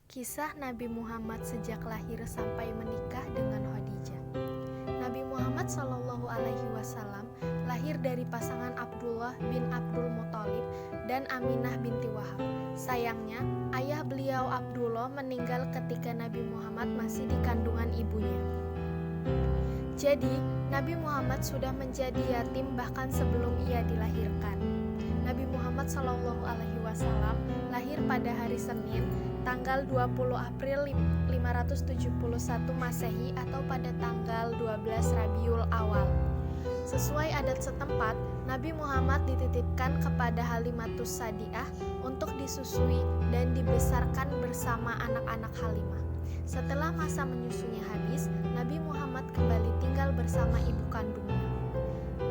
Kisah Nabi Muhammad sejak lahir sampai menikah dengan Khadijah. Nabi Muhammad SAW lahir dari pasangan Abdullah bin Abdul Muthalib dan Aminah binti Wahab. Sayangnya, ayah beliau Abdullah meninggal ketika Nabi Muhammad masih di kandungan ibunya. Jadi, Nabi Muhammad sudah menjadi yatim bahkan sebelum ia dilahirkan. Nabi Muhammad SAW lahir pada hari Senin, tanggal 20 April 571 Masehi atau pada tanggal 12 Rabiul Awal. Sesuai adat setempat, Nabi Muhammad dititipkan kepada Halimatus Sadiah untuk disusui dan dibesarkan bersama anak-anak Halimah. Setelah masa menyusunya habis, Nabi Muhammad kembali tinggal bersama ibu kandungnya.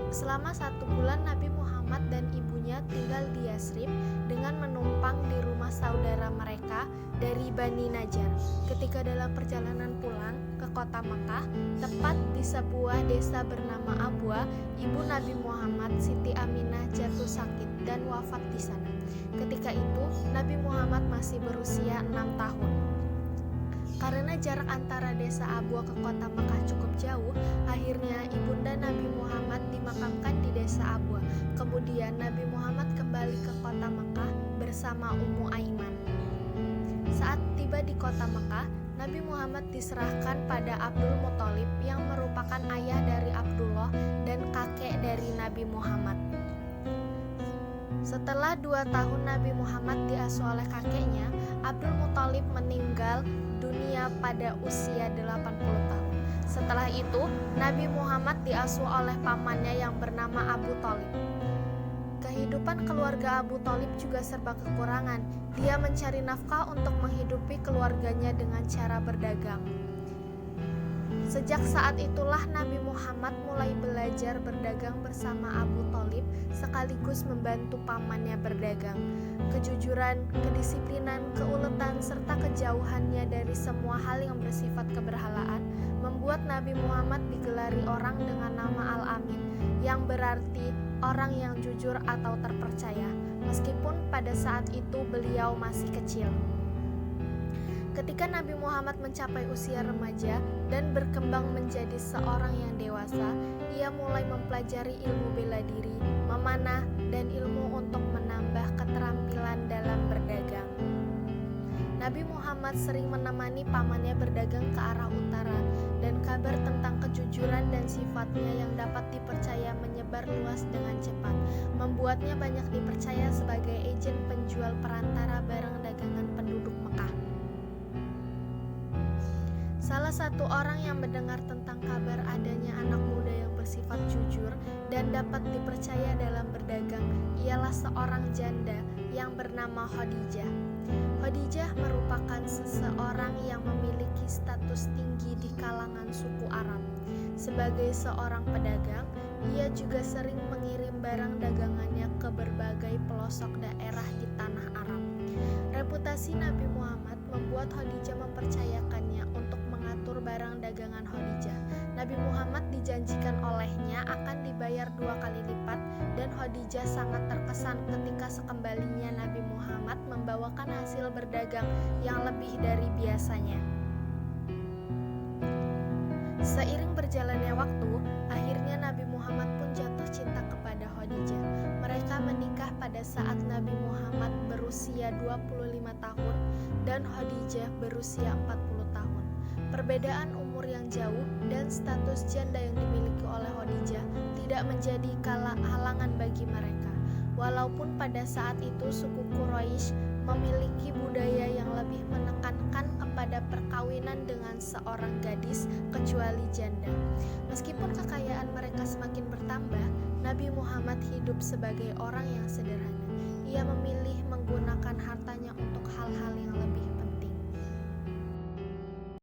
Selama 1 bulan Nabi Muhammad dan ibunya tinggal di Yasrib dengan menumpang di rumah saudara mereka dari Bani Najjar. Ketika dalam perjalanan pulang ke kota Makkah, tepat di sebuah desa bernama Abwa, ibu Nabi Muhammad, Siti Aminah, jatuh sakit dan wafat di sana. Ketika itu, Nabi Muhammad masih berusia 6 tahun. Karena jarak antara desa Abwa ke kota Makkah cukup jauh, akhirnya ibunda Nabi Muhammad dimakamkan di desa Abwa. Kemudian Nabi Muhammad kembali ke kota Makkah bersama Ummu Aiman. Saat tiba di kota Makkah, Nabi Muhammad diserahkan pada Abdul Muthalib yang merupakan ayah dari Abdullah dan kakek dari Nabi Muhammad. Setelah 2 tahun Nabi Muhammad diasuh oleh kakeknya, Abdul Muthalib meninggal dunia pada usia 80 tahun. Setelah itu, Nabi Muhammad diasuh oleh pamannya yang bernama Abu Thalib. Kehidupan keluarga Abu Thalib juga serba kekurangan. Dia mencari nafkah untuk menghidupi keluarganya dengan cara berdagang. Sejak saat itulah Nabi Muhammad mulai belajar berdagang bersama Abu Thalib sekaligus membantu pamannya berdagang. Kejujuran, kedisiplinan, keuletan, serta kejauhannya dari semua hal yang bersifat keberhalaan membuat Nabi Muhammad digelari orang dengan nama Al-Amin, yang berarti orang yang jujur atau terpercaya, meskipun pada saat itu beliau masih kecil. Ketika Nabi Muhammad mencapai usia remaja dan berkembang menjadi seorang yang dewasa, ia mulai mempelajari ilmu bela diri, memanah, dan ilmu untuk menambah keterampilan dalam berdagang. Nabi Muhammad sering menemani pamannya berdagang ke arah utara, dan kabar tentang kejujuran dan sifatnya yang dapat dipercaya menyebar luas dengan cepat, membuatnya banyak dipercaya sebagai agen penjual perantara barang dagangan penduduk Mekah. Salah satu orang yang mendengar tentang kabar adanya anak muda yang bersifat jujur dan dapat dipercaya dalam berdagang ialah seorang janda yang bernama Khadijah. Khadijah merupakan seseorang yang memiliki status tinggi di kalangan suku Arab. Sebagai seorang pedagang, ia juga sering mengirim barang dagangannya ke berbagai pelosok daerah di tanah Arab. Reputasi Nabi Muhammad membuat Khadijah mempercayakannya untuk mengatur barang dagangan Khadijah. Nabi Muhammad dijanjikan olehnya akan dibayar 2 kali lipat, dan Khadijah sangat terkesan ketika sekembalinya Nabi Muhammad membawakan hasil berdagang yang lebih dari biasanya. Seiring berjalannya waktu, akhirnya Nabi Muhammad pun jatuh cinta kepada Khadijah. Mereka menikah pada saat Nabi Muhammad berusia 25 tahun dan Khadijah berusia 40 tahun. Perbedaan umur yang jauh dan status janda yang dimiliki oleh Khadijah tidak menjadi halangan bagi mereka. Walaupun pada saat itu suku Quraisy memiliki budaya yang lebih menekankan kepada perkawinan dengan seorang gadis kecuali janda. Meskipun kekayaan mereka semakin bertambah, Nabi Muhammad hidup sebagai orang yang sederhana. Ia memilih menggunakan hartanya untuk hal-hal yang lebih